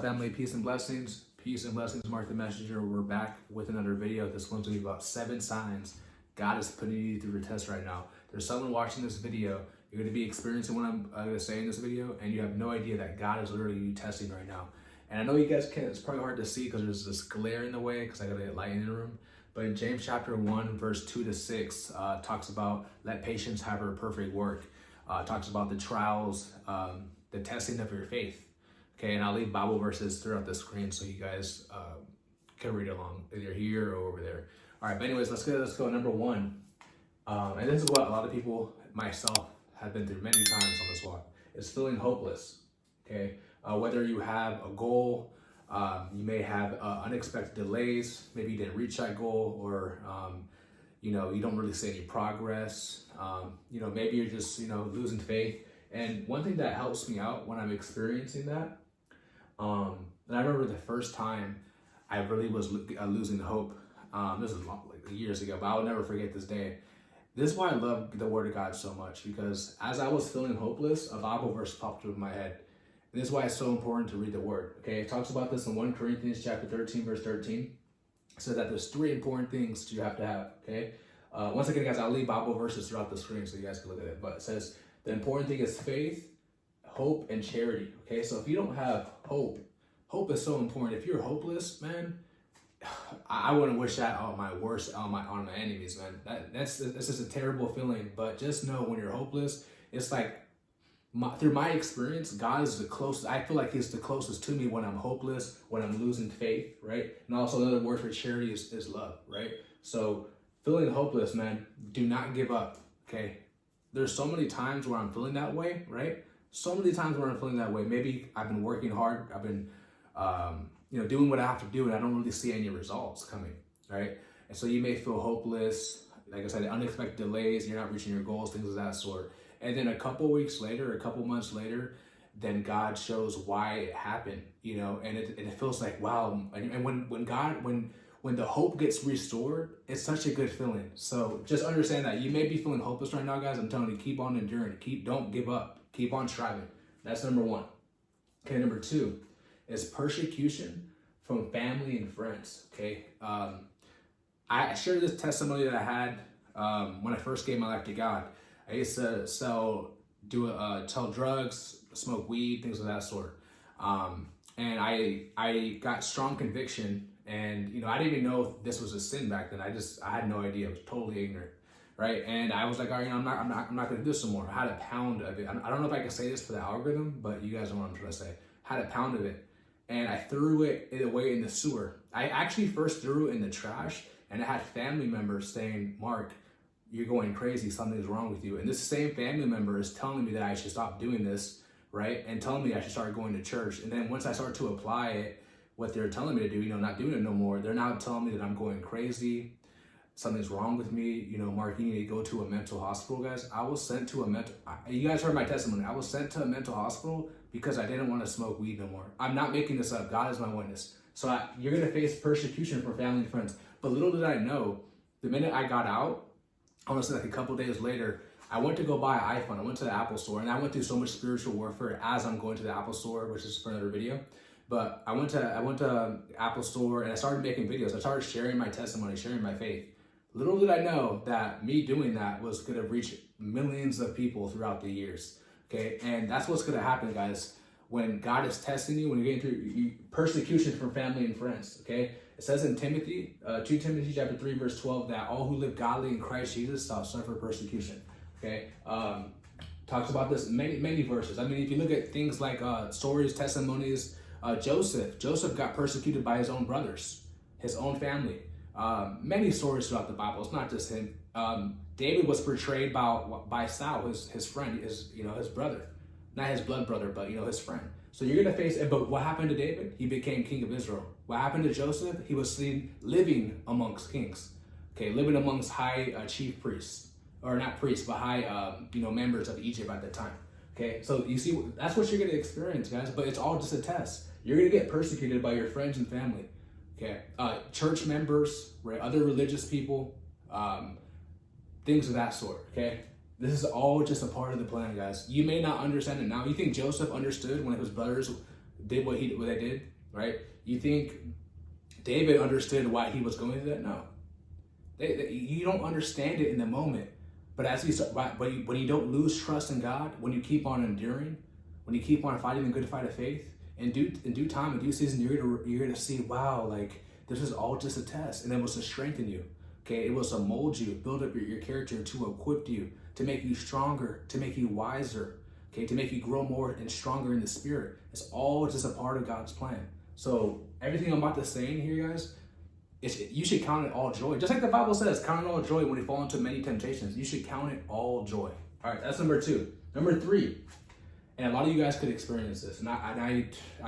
Family, peace and blessings. Peace and blessings, Mark the Messenger. We're back with another video. This one's gonna be about 7 signs God is putting you through a test right now. There's someone watching this video. You're gonna be experiencing what I'm gonna say in this video, and you have no idea that God is literally you testing right now. And I know you guys can't, it's probably hard to see because there's this glare in the way because I gotta get light in the room. But in James chapter 1, verse 2 to 6, talks about let patience have her perfect work. Talks about the trials, the testing of your faith. Okay, and I'll leave Bible verses throughout the screen so you guys can read along, either here or over there. All right, but anyways, let's go. Number 1, and this is what a lot of people, myself, have been through many times on this walk, is feeling hopeless. Okay, whether you have a goal, you may have unexpected delays. Maybe you didn't reach that goal, or you don't really see any progress. Maybe you're just losing faith. And one thing that helps me out when I'm experiencing that, and I remember the first time I really was losing hope. This is years ago, but I'll never forget this day. This is why I love the Word of God so much, because as I was feeling hopeless, a Bible verse popped up in my head. And this is why it's so important to read the Word. Okay, it talks about this in 1 Corinthians chapter 13, verse 13. It says that there's 3 important things you have to have. Okay, once again, guys, I'll leave Bible verses throughout the screen so you guys can look at it. But it says the important thing is faith, hope, and charity. Okay, so if you don't have hope is so important. If you're hopeless, man, I wouldn't wish that on my worst, on my enemies, man. That's just a terrible feeling. But just know when you're hopeless, it's like through my experience, God is the closest. I feel like He's the closest to me when I'm hopeless, when I'm losing faith, right? And also another word for charity is love, right? So feeling hopeless, man, do not give up. Okay, there's so many times where I'm feeling that way, right? So many times where I'm feeling that way. Maybe I've been working hard. I've been, doing what I have to do, and I don't really see any results coming, right? And so you may feel hopeless. Like I said, unexpected delays. You're not reaching your goals, things of that sort. And then a couple weeks later, a couple months later, then God shows why it happened, and it feels like, wow. And when the hope gets restored, it's such a good feeling. So just understand that you may be feeling hopeless right now, guys. I'm telling you, keep on enduring. Don't give up. Keep on striving. That's number 1. Okay, number 2 is persecution from family and friends. Okay, I shared this testimony that I had when I first gave my life to God. I used to sell drugs, smoke weed, things of that sort. And I got strong conviction, and I didn't even know if this was a sin back then. I had no idea. I was totally ignorant, right? And I was like, all right, I'm not going to do this anymore. I had a pound of it. I don't know if I can say this for the algorithm, but you guys know what I'm trying to say. I had a pound of it, and I threw it away in the sewer. I actually first threw it in the trash, and I had family members saying, Mark, you're going crazy, something's wrong with you. And this same family member is telling me that I should stop doing this, right? And telling me I should start going to church. And then once I start to apply it, what they're telling me to do, not doing it no more, they're now telling me that I'm going crazy, something's wrong with me. Mark, you need to go to a mental hospital, guys. I was sent to you guys heard my testimony. I was sent to a mental hospital because I didn't want to smoke weed no more. I'm not making this up. God is my witness. So you're going to face persecution from family and friends. But little did I know, the minute I got out, honestly, like a couple days later, I went to go buy an iPhone. I went to the Apple store, and I went through so much spiritual warfare as I'm going to the Apple store, which is for another video. But I went to Apple store, and I started making videos. I started sharing my testimony, sharing my faith. Little did I know that me doing that was going to reach millions of people throughout the years. Okay, and that's what's going to happen, guys. When God is testing you, when you're getting through persecution from family and friends. Okay, it says in Timothy, 2 Timothy chapter 3, verse 12, that all who live godly in Christ Jesus shall suffer persecution. Okay, talks about this many verses. I mean, if you look at things like stories, testimonies, Joseph got persecuted by his own brothers, his own family. Many stories throughout the Bible. It's not just him. David was portrayed by Saul, his friend, his brother, not his blood brother, but his friend. So you're gonna face it. But what happened to David? He became king of Israel. What happened to Joseph? He was seen living amongst kings. Okay, living amongst high chief priests, or not priests, but high members of Egypt at the time. Okay, so you see, that's what you're gonna experience, guys. But it's all just a test. You're gonna get persecuted by your friends and family. Okay, church members, right? Other religious people, things of that sort. Okay, this is all just a part of the plan, guys. You may not understand it now. You think Joseph understood when his brothers did what they did, right? You think David understood why he was going through that? No. You don't understand it in the moment. But when you don't lose trust in God, when you keep on enduring, when you keep on fighting the good fight of faith, in due time, in due season, you're gonna see, wow, like this is all just a test, and it was to strengthen you. Okay, it was to mold you, build up your character, to equip you, to make you stronger, to make you wiser, okay, to make you grow more and stronger in the spirit. It's all just a part of God's plan. So everything I'm about to say in here, guys, you should count it all joy. Just like the Bible says, count it all joy when you fall into many temptations. You should count it all joy. All right, that's number 2. Number 3, and a lot of you guys could experience this, and I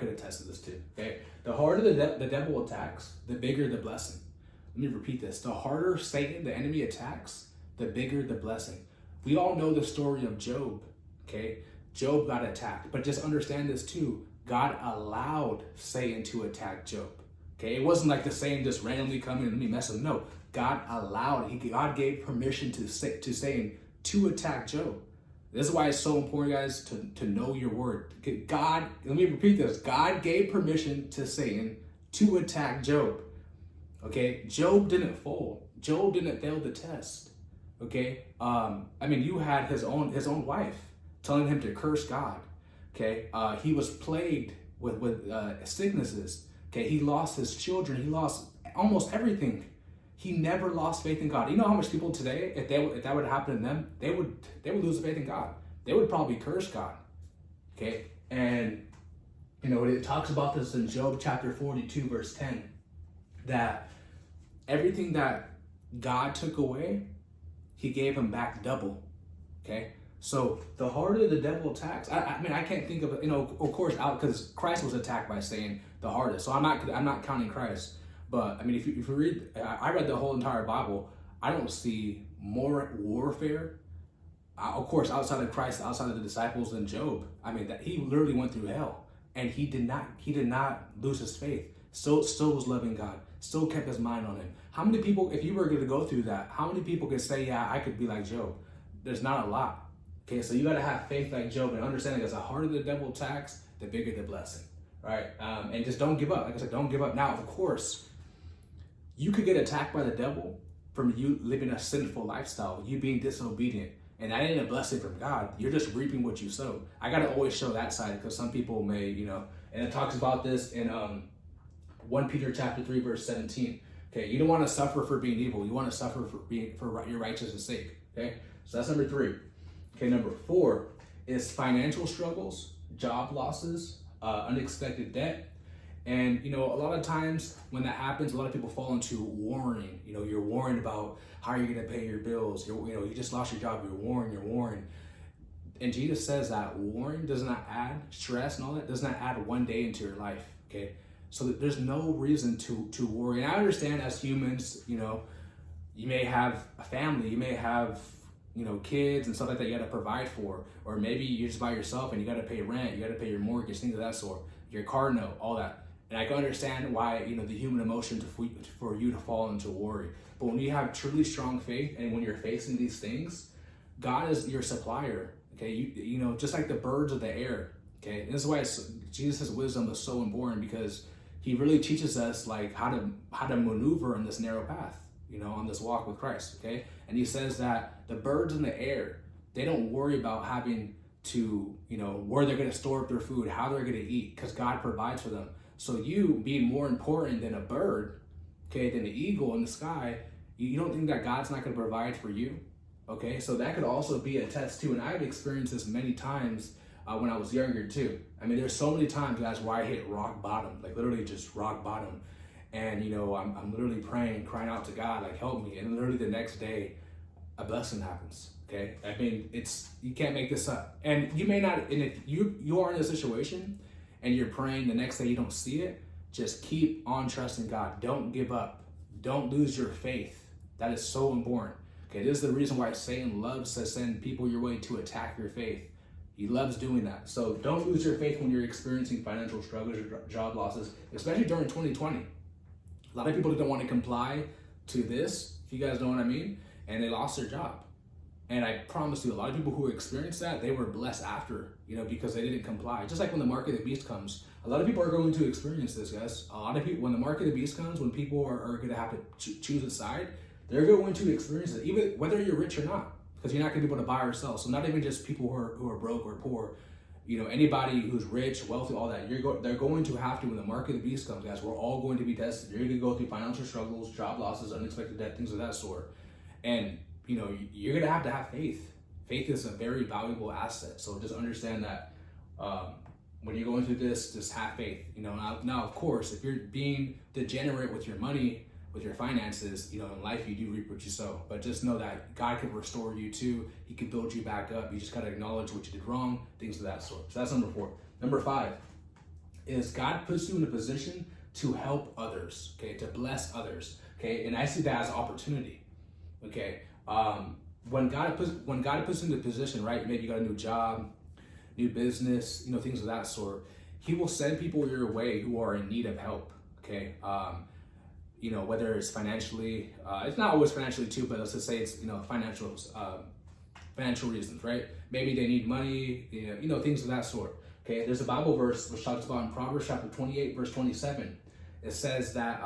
could attest to this too, okay? The harder the devil attacks, the bigger the blessing. Let me repeat this. The harder Satan, the enemy, attacks, the bigger the blessing. We all know the story of Job, okay? Job got attacked, but just understand this too. God allowed Satan to attack Job. Okay, it wasn't like the Satan just randomly coming and let me mess him. No, God allowed it. God gave permission to Satan to attack Job. This is why it's so important, guys, to know your word. God, let me repeat this. God gave permission to Satan to attack Job. Okay, Job didn't fall. Job didn't fail the test. Okay, you had his own wife telling him to curse God. Okay, he was plagued with sicknesses. Okay, he lost his children. He lost almost everything. He never lost faith in God. You know how much people today, if that would happen to them, they would lose faith in God. They would probably curse God. Okay, and it talks about this in Job chapter 42, verse 10, that everything that God took away, he gave him back double. Okay, so the harder the devil attacks, I can't think of it, of course, because Christ was attacked by Satan the hardest. So I'm not counting Christ, but if you read, I read the whole entire Bible. I don't see more warfare, of course, outside of Christ, outside of the disciples, than Job. That he literally went through hell, and he did not lose his faith. Still was loving God. Still kept his mind on him. How many people, if you were going to go through that, how many people could say, yeah, I could be like Job? There's not a lot. Okay, so you got to have faith like Job and understand that the harder the devil attacks, the bigger the blessing. Right? And just don't give up. Like I said, don't give up. Now, of course, you could get attacked by the devil from you living a sinful lifestyle, you being disobedient. And that ain't a blessing from God. You're just reaping what you sow. I got to always show that side, because some people may, and it talks about this in 1 Peter chapter 3, verse 17. Okay, you don't want to suffer for being evil. You want to suffer for your righteousness' sake. Okay, so that's number 3. Okay, number 4 is financial struggles, job losses, unexpected debt. And a lot of times when that happens, a lot of people fall into worrying. You're worrying about how you're going to pay your bills. You just lost your job. You're worrying. And Jesus says that worrying does not add stress and all that, does not add one day into your life. Okay, so there's no reason to worry. And I understand, as humans, you may have a family, you may have kids and stuff like that you got to provide for, or maybe you're just by yourself and you got to pay rent, you got to pay your mortgage, things of that sort, your car note, all that. And I can understand why, the human emotion for you to fall into worry. But when you have truly strong faith, and when you're facing these things, God is your supplier. Okay, you just like the birds of the air. Okay, and this is why Jesus' wisdom is so important, because he really teaches us like how to maneuver in this narrow path, on this walk with Christ. Okay, and he says that the birds in the air, they don't worry about having to, where they're going to store up their food, how they're going to eat, because God provides for them. So you being more important than a bird, okay, than the eagle in the sky, you don't think that God's not going to provide for you? Okay, so that could also be a test too. And I've experienced this many times when I was younger too. There's so many times, guys, where I hit rock bottom, like literally just rock bottom. And I'm literally praying, crying out to God, like, help me. And literally the next day, a blessing happens. Okay, you can't make this up. And you may not, and if you are in a situation and you're praying, the next day you don't see it, just keep on trusting God. Don't give up. Don't lose your faith. That is so important. Okay, this is the reason why Satan loves to send people your way to attack your faith. He loves doing that. So don't lose your faith when you're experiencing financial struggles or job losses, especially during 2020. A lot of people didn't want to comply to this, if you guys know what I mean, and they lost their job. And I promise you, a lot of people who experienced that, they were blessed after, because they didn't comply. Just like when the mark of the beast comes, A lot of people are going to experience this, guys. A lot of people, when the mark of the beast comes, when people are going to have to choose a side, they're going to experience it, even whether you're rich or not, because you're not going to be able to buy or sell. So not even just people who are broke or poor, you know, anybody who's rich, wealthy, all that, they're going to have to, when the mark of the beast comes, guys, we're all going to be tested. You're going to go through financial struggles, job losses, unexpected death, things of that sort. And, you know, you're going to have faith. Faith is a very valuable asset. So just understand that when you're going through this, just have faith. You know, now of course, if you're being degenerate with your money, with your finances, you know, in life you do reap what you sow. But just know that God can restore you too. He can build you back up. You just gotta acknowledge what you did wrong, things of that sort. So that's number 4. Number 5 is God puts you in a position to help others, okay, to bless others, okay, and I see that as an opportunity, okay. When God puts you in a position, right? Maybe you got a new job, new business, you know, things of that sort. He will send people your way who are in need of help, okay. You know, whether it's financially, it's not always financially too, but let's just say it's, you know, financial reasons, right? Maybe they need money, you know, things of that sort. Okay, there's a Bible verse which talks about in Proverbs chapter 28, verse 27. It says that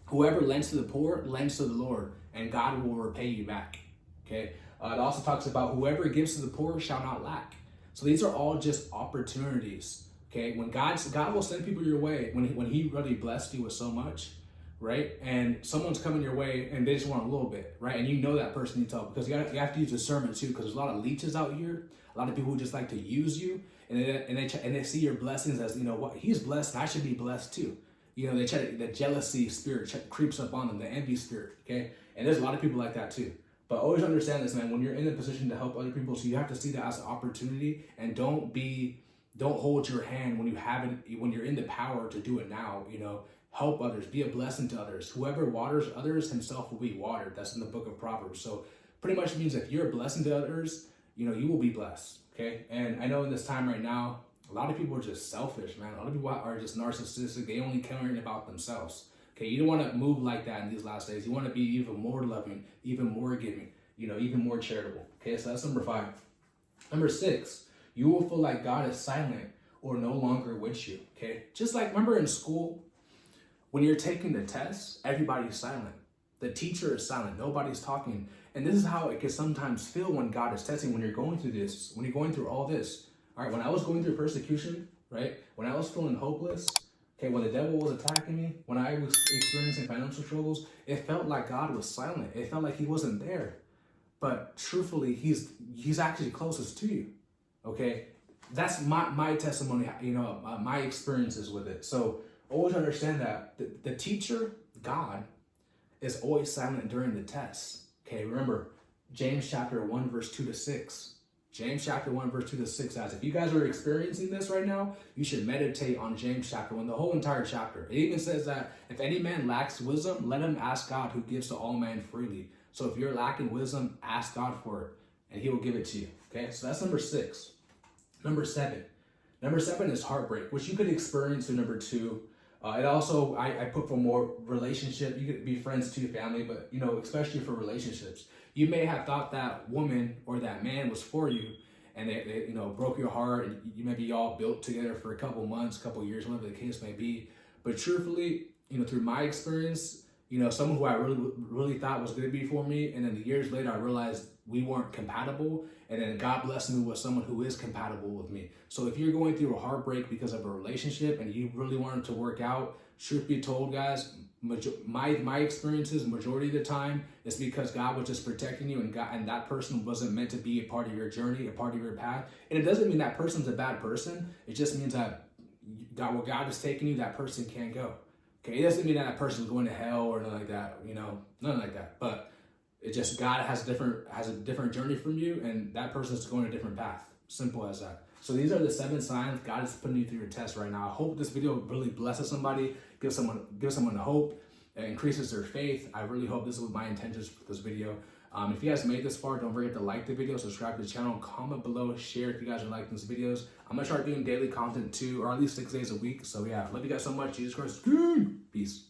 whoever lends to the poor lends to the Lord, and God will repay you back. Okay, it also talks about whoever gives to the poor shall not lack. So these are all just opportunities. Okay, when God will send people your way when He really blessed you with so much, right? And someone's coming your way and they just want a little bit, right? And you know that person needs help, because you have to use discernment too, because there's a lot of leeches out here, a lot of people who just like to use you, and they see your blessings as, you know what, he's blessed, I should be blessed too. You know, the jealousy spirit creeps up on them, the envy spirit, okay? And there's a lot of people like that too. But always understand this, man, when you're in a position to help other people, so you have to see that as an opportunity, and don't hold your hand when you're in the power to do it now, you know. Help others, be a blessing to others. Whoever waters others himself will be watered. That's in the book of Proverbs. So pretty much means if you're a blessing to others, you know, you will be blessed, okay? And I know in this time right now, a lot of people are just selfish, man. A lot of people are just narcissistic. They only caring about themselves, okay? You don't want to move like that in these last days. You want to be even more loving, even more giving, you know, even more charitable, okay? So that's number 5. Number 6, you will feel like God is silent or no longer with you, okay? Just like, remember in school, when you're taking the test, everybody's silent. The teacher is silent. Nobody's talking. And this is how it can sometimes feel when God is testing, when you're going through this, when you're going through all this. All right, when I was going through persecution, right? When I was feeling hopeless, okay, when the devil was attacking me, when I was experiencing financial struggles, it felt like God was silent. It felt like He wasn't there. But truthfully, He's actually closest to you, okay? That's my testimony, you know, my experiences with it. So always understand that the teacher, God, is always silent during the test. Okay, remember, James chapter 1, verse 2-6. James chapter 1, verse 2-6 says, if you guys are experiencing this right now, you should meditate on James chapter 1, the whole entire chapter. It even says that if any man lacks wisdom, let him ask God, who gives to all men freely. So if you're lacking wisdom, ask God for it, and He will give it to you. Okay, so that's number 6. Number 7. Number 7 is heartbreak, which you could experience in number 2. It also, I put for more relationship. You could be friends to your family, but, you know, especially for relationships. You may have thought that woman or that man was for you, and they you know, broke your heart, and you maybe all built together for a couple months, couple years, whatever the case may be. But truthfully, you know, through my experience, you know, someone who I really thought was going to be for me, and then years later I realized we weren't compatible, and then God blessed me with someone who is compatible with me. So if you're going through a heartbreak because of a relationship and you really want it to work out, truth be told, guys, my experiences majority of the time is because God was just protecting you, and that person wasn't meant to be a part of your journey, a part of your path. And it doesn't mean that person's a bad person. It just means that where God is taking you, that person can't go. Okay, it doesn't mean that person's going to hell or nothing like that, you know, nothing like that. But it just, God has a different journey from you, and that person's going a different path. Simple as that. So these are the 7 signs God is putting you through your test right now. I hope this video really blesses somebody, gives someone hope, increases their faith. I really hope this was my intentions for this video. If you guys made this far, don't forget to like the video, subscribe to the channel, comment below, share if you guys are liking these videos. I'm gonna start doing daily content too, or at least 6 days a week. So yeah, love you guys so much. Jesus Christ, peace.